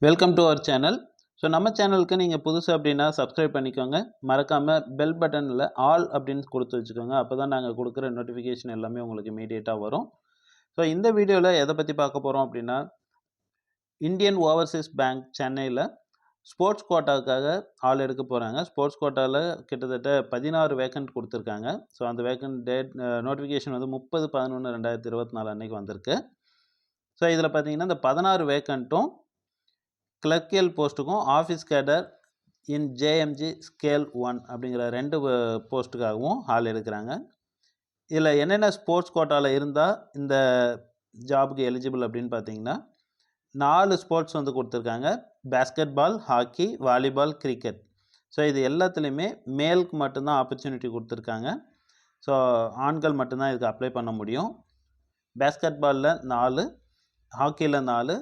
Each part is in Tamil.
Welcome to our channel. So நம்ம சேனலுக்கு நீங்கள் புதுசு அப்படின்னா சப்ஸ்கிரைப் பண்ணிக்கோங்க. மறக்காமல் பெல் பட்டனில் ஆல் அப்படின்னு கொடுத்து வச்சுக்கோங்க. அப்போ தான் நாங்கள் கொடுக்குற நோட்டிஃபிகேஷன் எல்லாமே உங்களுக்கு இமீடியட்டாக வரும். ஸோ இந்த வீடியோவில் எதை பற்றி பார்க்க போகிறோம் அப்படின்னா, இந்தியன் ஓவர்சீஸ் பேங்க் சென்னையில் ஸ்போர்ட்ஸ் கோட்டாவுக்காக ஆள் எடுக்க போகிறாங்க. ஸ்போர்ட்ஸ் கோட்டாவில் கிட்டத்தட்ட 16 வேக்கண்ட் கொடுத்துருக்காங்க. ஸோ அந்த வேக்கண்ட் டேட் நோட்டிஃபிகேஷன் வந்து 30/11/2024 அன்றைக்கி வந்திருக்கு. ஸோ இதில் பார்த்தீங்கன்னா இந்த 16 வேக்கண்ட்டும் கிளர்க்கியல் போஸ்ட்டுக்கும் ஆஃபீஸ் கேடர் இன் ஜேஎம்ஜி ஸ்கேல் 1 அப்படிங்கிற 2 போஸ்ட்டுக்காகவும் ஆள் எடுக்கிறாங்க. இதில் என்னென்ன ஸ்போர்ட்ஸ் கோட்டாவில் இருந்தால் இந்த ஜாபுக்கு எலிஜிபிள் அப்படின்னு பார்த்தீங்கன்னா 4 ஸ்போர்ட்ஸ் வந்து கொடுத்துருக்காங்க. Basketball, hockey, volleyball, cricket. So இது எல்லாத்துலேயுமே மேலுக்கு மட்டும்தான் ஆப்பர்ச்சுனிட்டி கொடுத்துருக்காங்க. ஸோ ஆண்கள் மட்டும்தான் இதுக்கு அப்ளை பண்ண முடியும். பேஸ்கெட் பாலில் 4, ஹாக்கியில் 4,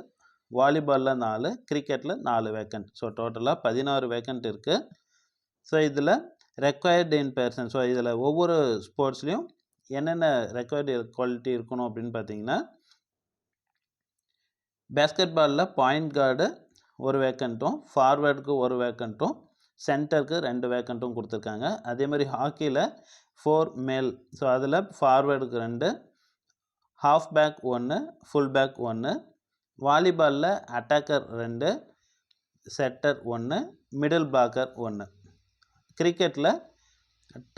வாலிபாலில் 4, கிரிக்கெட்டில் 4 வேக்கண்ட். ஸோ டோட்டலாக 16 வேக்கண்ட் இருக்குது. ஸோ இதில் ரெக்வயர்டு இன் பர்சன், ஸோ இதில் ஒவ்வொரு ஸ்போர்ட்ஸ்லேயும் என்னென்ன ரெக்வயர்டு குவாலிட்டி இருக்கணும் அப்படின்னு பார்த்தீங்கன்னா, பேஸ்கெட் பாலில் பாயிண்ட் கார்டு 1 வேக்கண்ட்டும், ஃபார்வேர்டுக்கு 1 வேக்கண்ட்டும், சென்டருக்கு 2 வேக்கண்ட்டும் கொடுத்துருக்காங்க. அதே மாதிரி ஹாக்கியில் 4 மேல், ஸோ அதில் ஃபார்வேர்டுக்கு 2, ஹாஃப் பேக் 1, ஃபுல் பேக் 1, வாலிபாலில் அட்டாக்கர் 2, செட்டர் 1, மிடில் பிளாக்கர் 1. கிரிக்கெட்டில்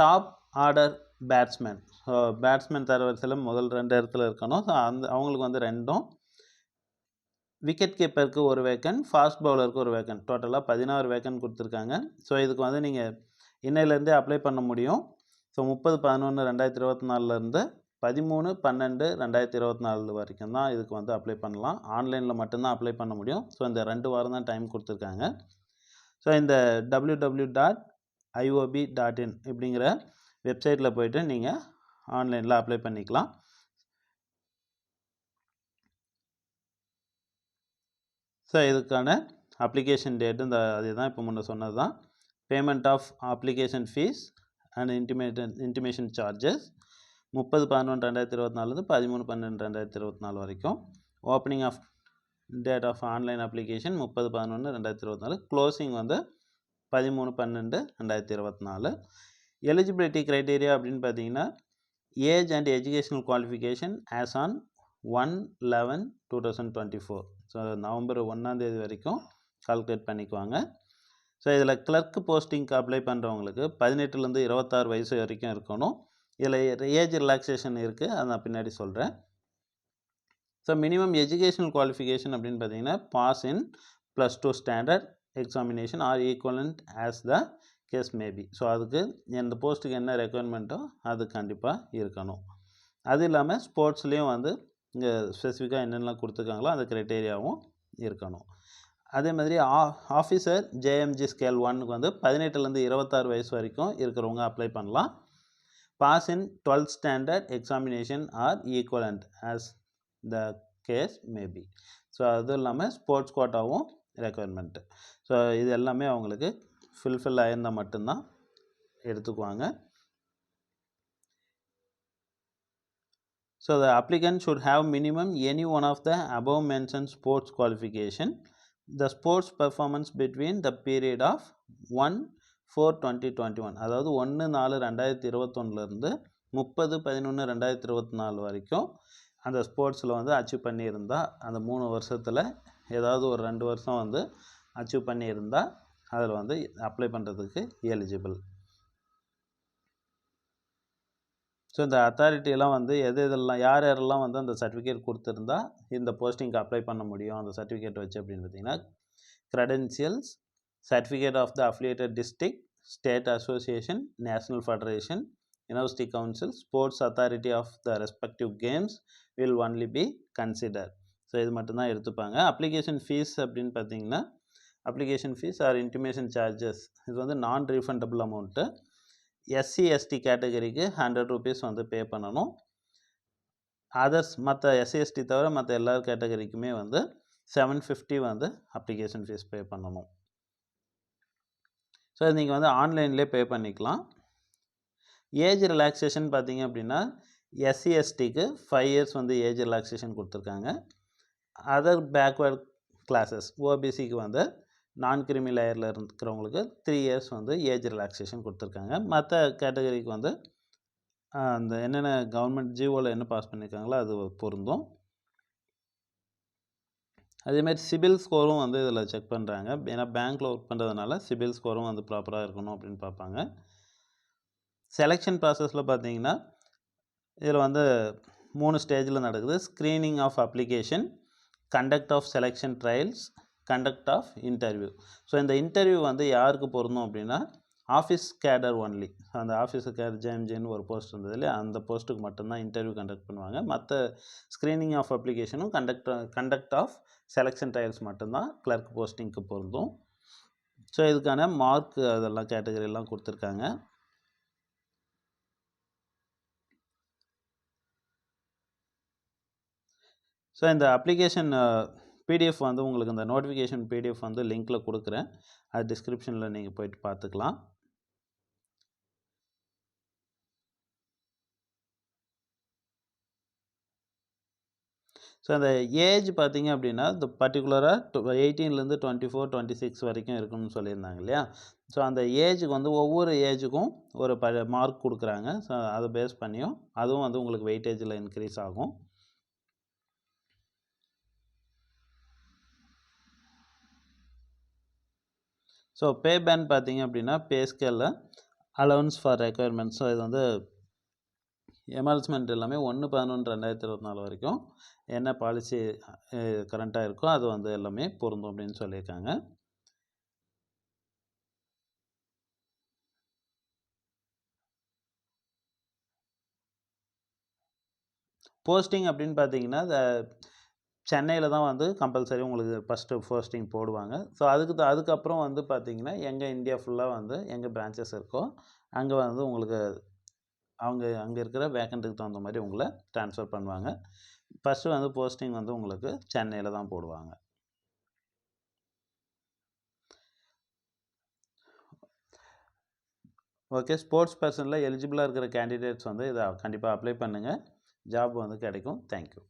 top order batsman, so batsman தரவரிசையில் முதல் 2 இடத்துல இருக்கணும். ஸோ அவங்களுக்கு வந்து 2ம், விக்கெட் கீப்பருக்கு 1 வேக்கண்ட், ஃபாஸ்ட் பவுலருக்கு 1 வேக்கண்ட். டோட்டலாக 16 வேக்கண்ட் கொடுத்துருக்காங்க. ஸோ இதுக்கு வந்து நீங்கள் இன்னையிலேருந்தே அப்ளை பண்ண முடியும். ஸோ 30/11/2024 13/12/2024 வரைக்கும் தான் இதுக்கு வந்து அப்ளை பண்ணலாம். ஆன்லைனில் மட்டும்தான் அப்ளை பண்ண முடியும். ஸோ இந்த 2 வாரம் தான் டைம் கொடுத்துருக்காங்க. ஸோ இந்த www.iob.in இப்படிங்கிற வெப்சைட்டில் போய்ட்டு நீங்கள் ஆன்லைனில் அப்ளை பண்ணிக்கலாம். ஸோ இதுக்கான அப்ளிகேஷன் டேட்டு அதே தான் இப்போ முன்ன சொன்னது தான். Payment of application fees and intimation charges 30/11/2024 13/12/2024 வரைக்கும். Opening of date of online application 30/11/2024. Closing வந்து 13/12/2024. எலிஜிபிலிட்டி க்ரைட்டீரியா அப்படின்னு பார்த்தீங்கன்னா, age and educational qualification as on 1/11/2024. So November 1 வரைக்கும் கால்குலேட் பண்ணிக்குவாங்க. ஸோ இதில் கிளர்க் போஸ்டிங்க்கு அப்ளை பண்ணுறவங்களுக்கு 18லேருந்து 26 வயசு வரைக்கும் இருக்கணும். இதில் ஏஜ் ரிலாக்ஸேஷன் இருக்குது, அதை நான் பின்னாடி சொல்கிறேன். ஸோ மினிமம் எஜுகேஷனல் குவாலிஃபிகேஷன் அப்படின்னு பார்த்தீங்கன்னா, pass in +2 standard examination or equivalent as the case may be. So அதுக்கு எந்த போஸ்ட்டுக்கு என்ன ரெக்குவயர்மெண்ட்டோ அது கண்டிப்பாக இருக்கணும். அது இல்லாமல் ஸ்போர்ட்ஸ்லேயும் வந்து இங்கே ஸ்பெசிஃபிக்காக என்னென்னலாம் கொடுத்துருக்காங்களோ அந்த க்ரைட்டேரியாவும் இருக்கணும். அதே மாதிரி ஆஃபீஸர் ஜேஎம்ஜி ஸ்கேல் 1க்கு வந்து 18லேருந்து 26 வயசு வரைக்கும் இருக்கிறவங்க அப்ளை பண்ணலாம். Pass in 12th standard examination or equivalent as the case may be. So அதுவும் இல்லாமல் ஸ்போர்ட்ஸ் கோட்டாவும் ரெக்குவயர்மெண்ட்டு. ஸோ இது எல்லாமே அவங்களுக்கு ஃபில்ஃபில் ஆயிருந்தால் மட்டும்தான் எடுத்துக்குவாங்க. So the applicant should have minimum any one of the above mentioned sports qualification. The sports performance between the period of 1/4/2021, அதாவது 1/4/2021 30/11/2024 வரைக்கும் அந்த ஸ்போர்ட்ஸில் வந்து அச்சீவ் பண்ணியிருந்தால், அந்த 3 வருஷத்தில் ஏதாவது ஒரு 2 வருஷம் வந்து அச்சீவ் பண்ணியிருந்தால் அதில் வந்து அப்ளை பண்ணுறதுக்கு எலிஜிபிள். ஸோ இந்த அத்தாரிட்டியெல்லாம் வந்து இதெல்லாம் யாரெல்லாம் வந்து அந்த சர்டிஃபிகேட் கொடுத்துருந்தா இந்த போஸ்டிங்க்கு அப்ளை பண்ண முடியும் அந்த சர்டிஃபிகேட் வச்சு அப்படின்னு பார்த்தீங்கன்னா, credentials, certificate of the affiliated district, state association, national federation, university council, sports authority of the respective games will only be consider. So இது மட்டும்தான் எடுத்துப்பாங்க. அப்ளிகேஷன் ஃபீஸ் அப்படின்னு பார்த்தீங்கன்னா, application fees or intimation charges இது வந்து நான் ரீஃபண்டபிள் அமௌண்ட்டு. எஸ்சி எஸ்டி கேட்டகரிக்கு 100 rupees வந்து பே பண்ணணும். அதர்ஸ் மற்ற எஸ்சி எஸ்டி தவிர மற்ற எல்லா கேட்டகரிக்குமே வந்து 750 வந்து அப்ளிகேஷன் ஃபீஸ் பே பண்ணணும். ஸோ நீங்கள் வந்து ஆன்லைன்லேயே பே பண்ணிக்கலாம். ஏஜ் ரிலாக்ஸேஷன் பார்த்தீங்க அப்படின்னா, எஸ்சி எஸ்டிக்கு 5 years வந்து ஏஜ் ரிலாக்ஸேஷன் கொடுத்துருக்காங்க. Other backward classes. ஓபிசிக்கு வந்து நான் கிரிமி லேயரில் இருக்கிறவங்களுக்கு 3 இயர்ஸ் வந்து ஏஜ் ரிலாக்ஸேஷன் கொடுத்துருக்காங்க. மற்ற கேட்டகரிக்கு வந்து அந்த என்னென்ன கவர்மெண்ட் ஜிஓவில் என்ன பாஸ் பண்ணியிருக்காங்களோ அது பொருந்தும். அதேமாதிரி சிபில் ஸ்கோரும் வந்து இதில் செக் பண்ணுறாங்க. ஏன்னா பேங்க்கில் ஒர்க் பண்ணுறதுனால சிபில் ஸ்கோரும் வந்து ப்ராப்பராக இருக்கணும் அப்படின்னு பார்ப்பாங்க. செலெக்ஷன் ப்ராசஸில் பார்த்தீங்கன்னா இதில் வந்து 3 ஸ்டேஜில் நடக்குது. Screening of application, conduct of selection trials, conduct of interview. So இந்த இன்டர்வியூ வந்து யாருக்கு பொருந்தும் அப்படின்னா ஆஃபீஸ் கேடர் ஒன்லி. அந்த ஆஃபீஸ் கேடர் ஜேஎம்ஜேன்னு ஒரு போஸ்ட் இருந்தது இல்லையா, அந்த போஸ்ட்டுக்கு மட்டும்தான் இன்டர்வியூ கண்டக்ட் பண்ணுவாங்க. மற்ற ஸ்க்ரீனிங் ஆஃப் அப்ளிகேஷனும் கண்டக்ட் ஆஃப் செலெக்ஷன் ட்ரையல்ஸ் மட்டும்தான் கிளர்க் போஸ்டிங்க்கு பொருந்தும். ஸோ இதுக்கான மார்க் அதெல்லாம் கேட்டகரியெல்லாம் கொடுத்துருக்காங்க. ஸோ இந்த அப்ளிகேஷன் பிடிஎஃப் வந்து உங்களுக்கு இந்த நோட்டிஃபிகேஷன் பிடிஎஃப் வந்து லிங்க்கில் கொடுக்குறேன். அது டிஸ்கிரிப்ஷனில் நீங்கள் போய்ட்டு பார்த்துக்கலாம். ஸோ அந்த ஏஜ் பார்த்தீங்க அப்படின்னா இந்த பர்டிகுலராக 18லேருந்து 24, 26 வரைக்கும் இருக்குன்னு சொல்லியிருந்தாங்க இல்லையா. ஸோ அந்த ஏஜுக்கு வந்து ஒவ்வொரு ஏஜுக்கும் ஒரு மார்க் கொடுக்குறாங்க. ஸோ அதை பேஸ் பண்ணியும் அதுவும் வந்து உங்களுக்கு வெயிட்டேஜில் இன்க்ரீஸ் ஆகும். ஸோ பே பேண்ட் பார்த்தீங்க அப்படின்னா பே ஸ்கேலில் அலவன்ஸ் ஃபார் ரெக்குயர்மெண்ட்ஸ். ஸோ இது வந்து எமால்ஸ்மெண்ட் எல்லாமே 1/11/2024 வரைக்கும் என்ன பாலிசி கரண்ட்டாக இருக்கோ அது வந்து எல்லாமே பொருந்தும் அப்படின்னு சொல்லியிருக்காங்க. போஸ்டிங் அப்படின்னு பார்த்தீங்கன்னா சென்னையில் தான் வந்து கம்பல்சரி உங்களுக்கு ஃபஸ்ட்டு போஸ்டிங் போடுவாங்க. ஸோ அதுக்கப்புறம் வந்து பார்த்தீங்கன்னா எங்கே இந்தியா ஃபுல்லாக வந்து எங்கே பிரான்ச்சஸ் இருக்கோ அங்கே வந்து உங்களுக்கு அங்கே இருக்கிற வேக்கண்ட்டுக்கு தகுந்த மாதிரி உங்களை ட்ரான்ஸ்ஃபர் பண்ணுவாங்க. ஃபஸ்ட்டு வந்து போஸ்டிங் வந்து உங்களுக்கு சென்னையில் தான் போடுவாங்க. ஓகே, ஸ்போர்ட்ஸ் பர்சனில் எலிஜிபிளாக இருக்கிற கேண்டிடேட்ஸ் வந்து இதை கண்டிப்பாக அப்ளை பண்ணுங்கள். ஜாப் வந்து கிடைக்கும். தேங்க்யூ.